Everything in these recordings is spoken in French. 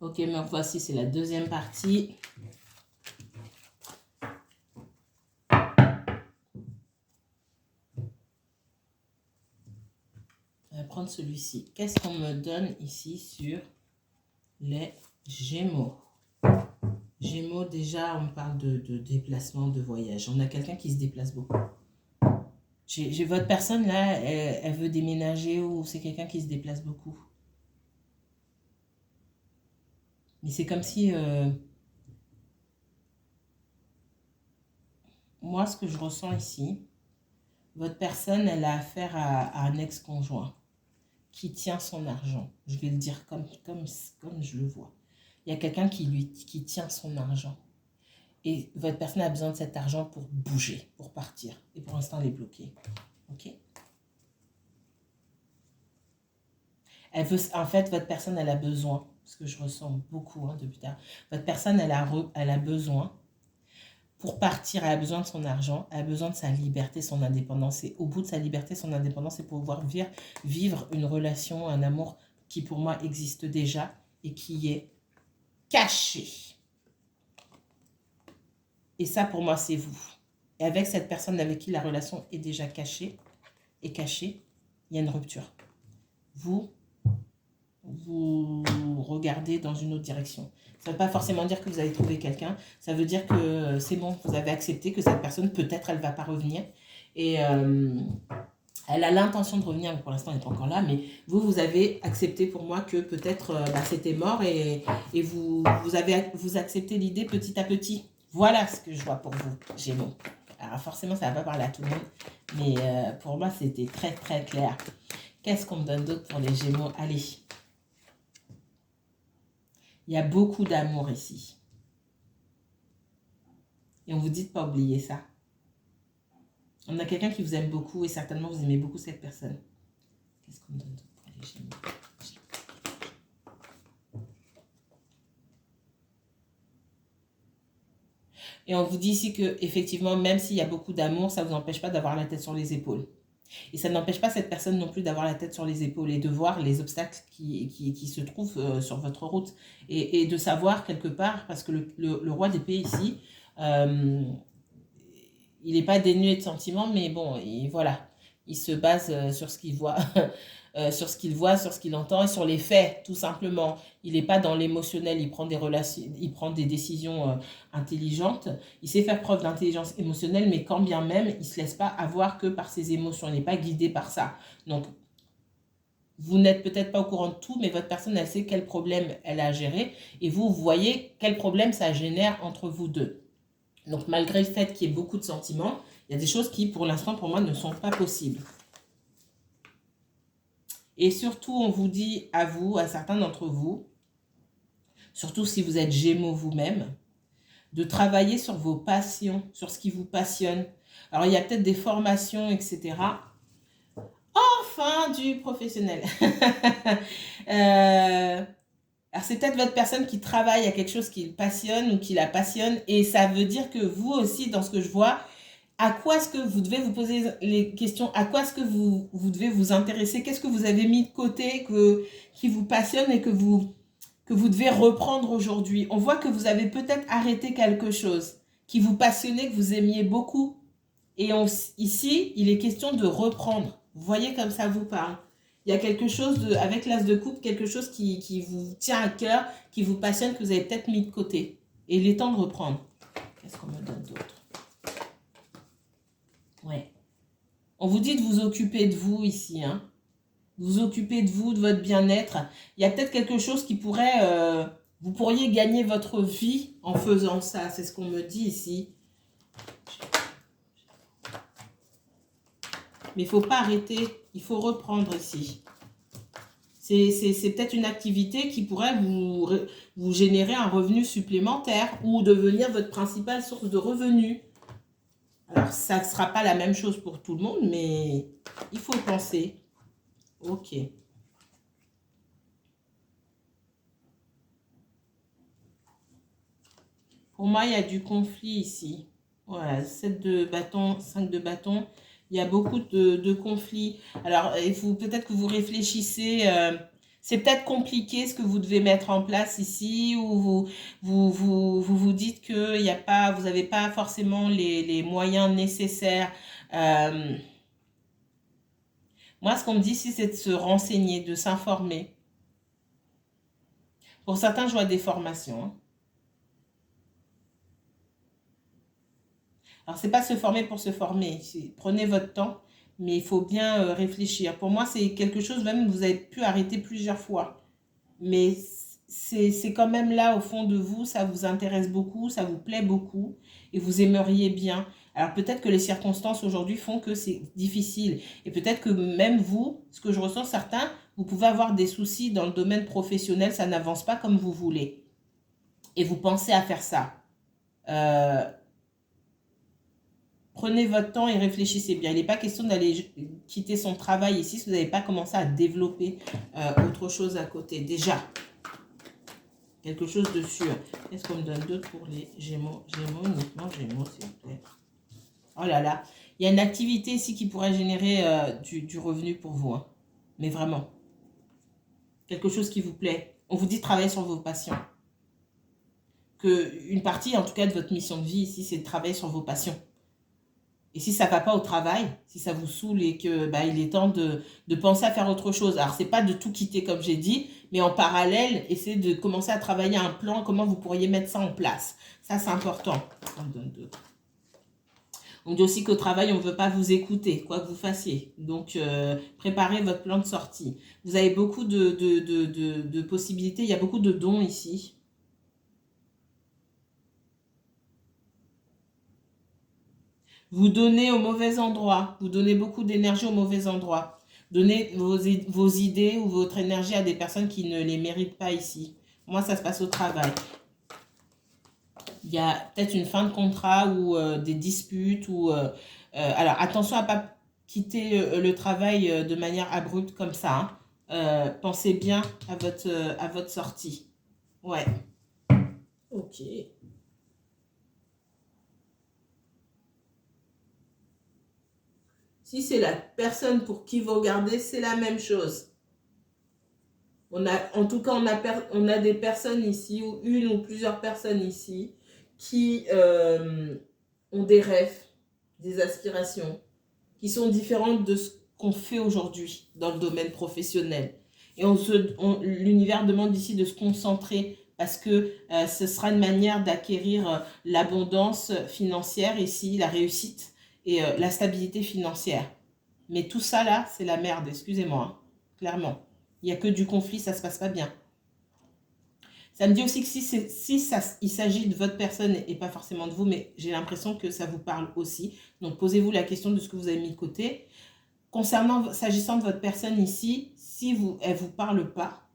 Ok, mais voici, c'est la deuxième partie. On va prendre celui-ci. Qu'est-ce qu'on me donne ici sur les Gémeaux? Gémeaux, déjà, on parle de déplacement, de voyage. On a quelqu'un qui se déplace beaucoup. J'ai votre personne là, elle veut déménager ou c'est quelqu'un qui se déplace beaucoup. Mais c'est comme si... moi, ce que je ressens ici, votre personne, elle a affaire à un ex-conjoint qui tient son argent. Je vais le dire comme je le vois. Il y a quelqu'un qui tient son argent. Et votre personne a besoin de cet argent pour bouger, pour partir. Et pour l'instant, elle est bloquée. Ok? Elle veut, en fait, votre personne, elle a besoin, parce que je ressens beaucoup depuis tard, votre personne, elle a besoin, pour partir, elle a besoin de son argent, elle a besoin de sa liberté, son indépendance. Et au bout de sa liberté, son indépendance, c'est pouvoir vivre une relation, un amour qui pour moi existe déjà et qui est caché. Et ça, pour moi, c'est vous. Et avec cette personne avec qui la relation est déjà cachée, il y a une rupture. Vous regardez dans une autre direction. Ça ne veut pas forcément dire que vous avez trouvé quelqu'un. Ça veut dire que c'est bon, vous avez accepté que cette personne, peut-être, elle ne va pas revenir. Et elle a l'intention de revenir, mais pour l'instant, elle n'est pas encore là. Mais vous avez accepté pour moi que peut-être c'était mort et vous acceptez l'idée petit à petit. Voilà ce que je vois pour vous, Gémeaux. Alors forcément, ça ne va pas parler à tout le monde, mais pour moi, c'était très, très clair. Qu'est-ce qu'on me donne d'autre pour les Gémeaux? Allez. Il y a beaucoup d'amour ici. Et on vous dit de ne pas oublier ça. On a quelqu'un qui vous aime beaucoup et certainement vous aimez beaucoup cette personne. Qu'est-ce qu'on me donne d'autre pour les Gémeaux? Et on vous dit ici que effectivement, même s'il y a beaucoup d'amour, ça ne vous empêche pas d'avoir la tête sur les épaules. Et ça n'empêche pas cette personne non plus d'avoir la tête sur les épaules et de voir les obstacles qui se trouvent sur votre route. Et de savoir quelque part, parce que le roi d'épée ici, il n'est pas dénué de sentiments, mais bon, voilà. Il se base sur ce qu'il voit, sur ce qu'il entend et sur les faits, tout simplement. Il n'est pas dans l'émotionnel, il prend des décisions intelligentes. Il sait faire preuve d'intelligence émotionnelle, mais quand bien même, il ne se laisse pas avoir que par ses émotions. Il n'est pas guidé par ça. Donc, vous n'êtes peut-être pas au courant de tout, mais votre personne, elle sait quel problème elle a à gérer. Et vous voyez quel problème ça génère entre vous deux. Donc, malgré le fait qu'il y ait beaucoup de sentiments, il y a des choses qui, pour l'instant, pour moi, ne sont pas possibles. Et surtout, on vous dit à vous, à certains d'entre vous, surtout si vous êtes Gémeaux vous-même, de travailler sur vos passions, sur ce qui vous passionne. Alors, il y a peut-être des formations, etc. Enfin, du professionnel. Alors, c'est peut-être votre personne qui travaille à quelque chose qui le passionne ou qui la passionne. Et ça veut dire que vous aussi, dans ce que je vois, à quoi est-ce que vous devez vous poser les questions? À quoi est-ce que vous devez vous intéresser? Qu'est-ce que vous avez mis de côté qui vous passionne et que vous devez reprendre aujourd'hui? On voit que vous avez peut-être arrêté quelque chose qui vous passionnait, que vous aimiez beaucoup. Et ici, il est question de reprendre. Vous voyez comme ça vous parle. Il y a quelque chose, avec l'as de coupe, quelque chose qui vous tient à cœur, qui vous passionne, que vous avez peut-être mis de côté. Et il est temps de reprendre. Qu'est-ce qu'on me donne d'autre? Ouais. On vous dit de vous occuper de vous ici. Hein. Vous occuper de vous, de votre bien-être. Il y a peut-être quelque chose qui pourrait... vous pourriez gagner votre vie en faisant ça. C'est ce qu'on me dit ici. Mais il ne faut pas arrêter. Il faut reprendre ici. C'est peut-être une activité qui pourrait vous générer un revenu supplémentaire ou devenir votre principale source de revenus. Alors, ça ne sera pas la même chose pour tout le monde, mais il faut penser. Ok. Pour moi, il y a du conflit ici. Voilà, 7 de bâton, 5 de bâton. Il y a beaucoup de conflits. Alors, peut-être que vous réfléchissez. C'est peut-être compliqué ce que vous devez mettre en place ici, ou vous dites que y a pas, vous n'avez pas forcément les moyens nécessaires. Euh, Moi, ce qu'on me dit ici, c'est de se renseigner, de s'informer. Pour certains, je vois des formations, hein. Alors, c'est pas se former pour se former. Prenez votre temps, mais il faut bien réfléchir. Pour moi, c'est quelque chose même que vous avez pu arrêter plusieurs fois. Mais c'est quand même là, au fond de vous, ça vous intéresse beaucoup, ça vous plaît beaucoup, et vous aimeriez bien. Alors, peut-être que les circonstances aujourd'hui font que c'est difficile. Et peut-être que même vous, ce que je ressens, certains, vous pouvez avoir des soucis dans le domaine professionnel, ça n'avance pas comme vous voulez. Et vous pensez à faire ça. Euh, Prenez votre temps et réfléchissez bien. Il n'est pas question d'aller quitter son travail ici si vous n'avez pas commencé à développer autre chose à côté. Déjà, quelque chose de sûr. Qu'est-ce qu'on me donne d'autre pour les Gémeaux? Gémeaux, uniquement Gémeaux, s'il vous plaît. Oh là là. Il y a une activité ici qui pourrait générer du revenu pour vous, hein. Mais vraiment. Quelque chose qui vous plaît. On vous dit de travailler sur vos passions. Une partie, en tout cas, de votre mission de vie ici, c'est de travailler sur vos passions. Et si ça ne va pas au travail, si ça vous saoule et que il est temps de penser à faire autre chose. Alors, c'est pas de tout quitter comme j'ai dit, mais en parallèle, essayez de commencer à travailler un plan, comment vous pourriez mettre ça en place. Ça, c'est important. On me donne d'autres. On dit aussi qu'au travail, on ne veut pas vous écouter, quoi que vous fassiez. Donc, préparez votre plan de sortie. Vous avez beaucoup de possibilités, il y a beaucoup de dons ici. Vous donnez au mauvais endroit. Vous donnez beaucoup d'énergie au mauvais endroit. Donnez vos idées ou votre énergie à des personnes qui ne les méritent pas ici. Moi, ça se passe au travail. Il y a peut-être une fin de contrat ou des disputes. Alors, attention à ne pas quitter le travail de manière abrupte comme ça, hein. Pensez bien à votre sortie. Ouais. Ok. Si c'est la personne pour qui vous regardez, c'est la même chose. En tout cas, on a des personnes ici, ou une ou plusieurs personnes ici, qui ont des rêves, des aspirations, qui sont différentes de ce qu'on fait aujourd'hui dans le domaine professionnel. Et l'univers demande ici de se concentrer parce que ce sera une manière d'acquérir l'abondance financière ici, la réussite et la stabilité financière. Mais tout ça là, c'est la merde, excusez-moi, hein, clairement. Il n'y a que du conflit, ça ne se passe pas bien. Ça me dit aussi que il s'agit de votre personne et pas forcément de vous, mais j'ai l'impression que ça vous parle aussi. Donc posez-vous la question de ce que vous avez mis de côté. S'agissant de votre personne ici, si elle ne vous parle pas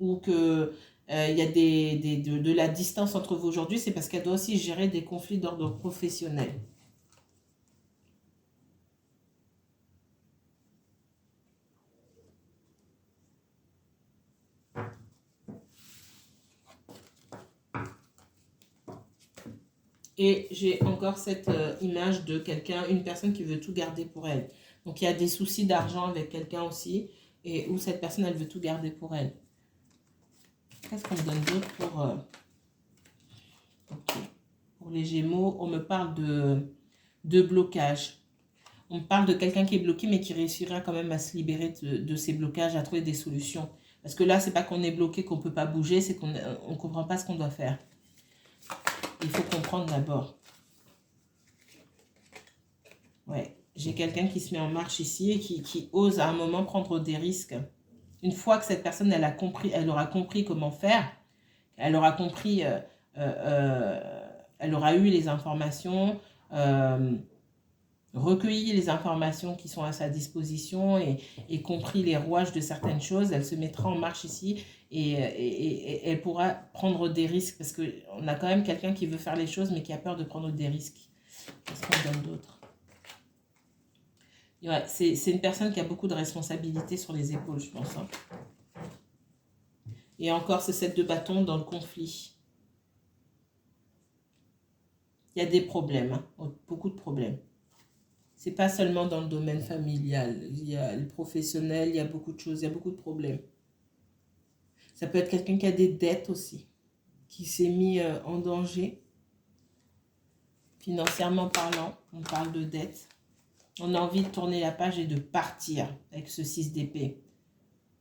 ou que il y a de la distance entre vous aujourd'hui, c'est parce qu'elle doit aussi gérer des conflits d'ordre professionnel. Et j'ai encore cette image de quelqu'un, une personne qui veut tout garder pour elle. Donc il y a des soucis d'argent avec quelqu'un aussi, et où cette personne, elle veut tout garder pour elle. Qu'est-ce qu'on me donne d'autre pour les Gémeaux? On me parle de blocage. On me parle de quelqu'un qui est bloqué, mais qui réussira quand même à se libérer de ces blocages, à trouver des solutions. Parce que là, c'est pas qu'on est bloqué, qu'on ne peut pas bouger, c'est qu'on ne comprend pas ce qu'on doit faire. Il faut comprendre d'abord. Ouais, j'ai quelqu'un qui se met en marche ici et qui ose à un moment prendre des risques. Une fois que cette personne, elle aura compris comment faire, elle aura compris, elle aura eu les informations, recueilli les informations qui sont à sa disposition et compris les rouages de certaines choses, elle se mettra en marche ici et elle pourra prendre des risques parce qu'on a quand même quelqu'un qui veut faire les choses mais qui a peur de prendre des risques. Qu'est-ce qu'on donne d'autre? Ouais, c'est une personne qui a beaucoup de responsabilités sur les épaules, je pense, hein. Et encore, ce 7 de bâton dans le conflit. Il y a des problèmes, hein, beaucoup de problèmes. C'est pas seulement dans le domaine familial. Il y a le professionnel, il y a beaucoup de choses, il y a beaucoup de problèmes. Ça peut être quelqu'un qui a des dettes aussi, qui s'est mis en danger, financièrement parlant. On parle de dettes. On a envie de tourner la page et de partir avec ce 6 d'épée.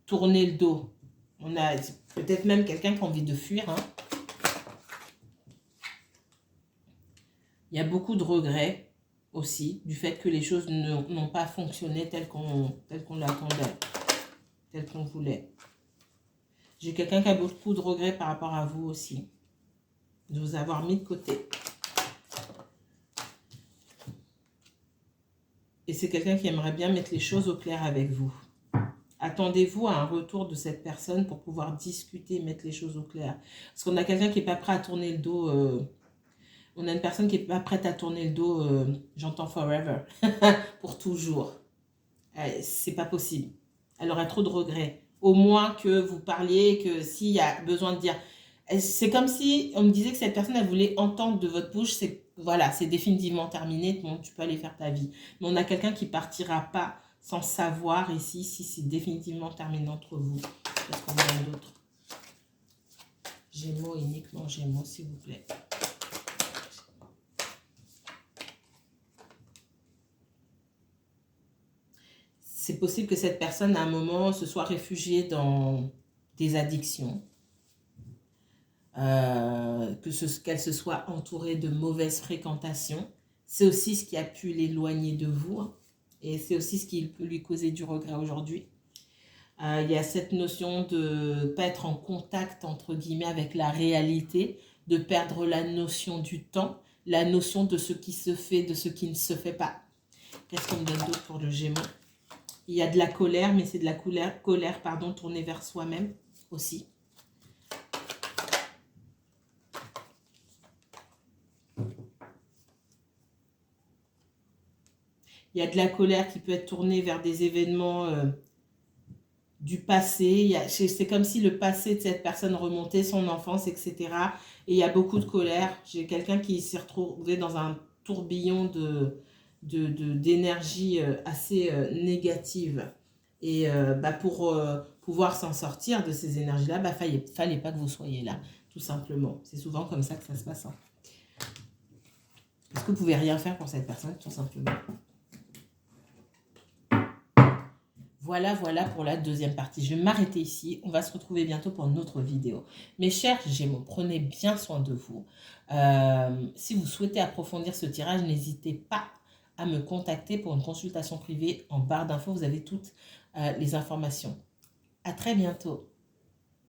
Tourner le dos. On a peut-être même quelqu'un qui a envie de fuir. Hein. Il y a beaucoup de regrets aussi du fait que les choses n'ont pas fonctionné telles qu'on l'attendait, telles qu'on voulait. J'ai quelqu'un qui a beaucoup de regrets par rapport à vous aussi, de vous avoir mis de côté. Et c'est quelqu'un qui aimerait bien mettre les choses au clair avec vous. Attendez-vous à un retour de cette personne pour pouvoir discuter, mettre les choses au clair. Parce qu'on a quelqu'un qui n'est pas prêt à tourner le dos. On a une personne qui n'est pas prête à tourner le dos, j'entends forever, pour toujours. C'est pas possible. Elle aurait trop de regrets. Au moins que vous parliez, que s'il y a besoin de dire... C'est comme si on me disait que cette personne, elle voulait entendre de votre bouche, voilà, c'est définitivement terminé, bon, tu peux aller faire ta vie. Mais on a quelqu'un qui partira pas sans savoir ici si c'est définitivement terminé entre vous. Qu'est-ce qu'on a d'autre? Gémeaux, uniquement Gémeaux, s'il vous plaît. C'est possible que cette personne, à un moment, se soit réfugiée dans des addictions. Qu'elle se soit entourée de mauvaises fréquentations. C'est aussi ce qui a pu l'éloigner de vous. Hein, et c'est aussi ce qui peut lui causer du regret aujourd'hui. Il y a cette notion de ne pas être en contact, entre guillemets, avec la réalité, de perdre la notion du temps, la notion de ce qui se fait, de ce qui ne se fait pas. Qu'est-ce qu'on me donne d'autre pour le Gémeaux? Il y a de la colère, mais c'est de la colère tournée vers soi-même aussi. Il y a de la colère qui peut être tournée vers des événements du passé. C'est comme si le passé de cette personne remontait, son enfance, etc. Et il y a beaucoup de colère. J'ai quelqu'un qui s'est retrouvé dans un tourbillon d'énergie assez négative. Et pour pouvoir s'en sortir de ces énergies-là, fallait pas que vous soyez là, tout simplement. C'est souvent comme ça que ça se passe. Hein. Parce que vous pouvez rien faire pour cette personne, tout simplement. Voilà pour la deuxième partie. Je vais m'arrêter ici. On va se retrouver bientôt pour une autre vidéo. Mes chers Gémeaux, prenez bien soin de vous. Si vous souhaitez approfondir ce tirage, n'hésitez pas à me contacter pour une consultation privée. En barre d'infos, vous avez toutes les informations. À très bientôt.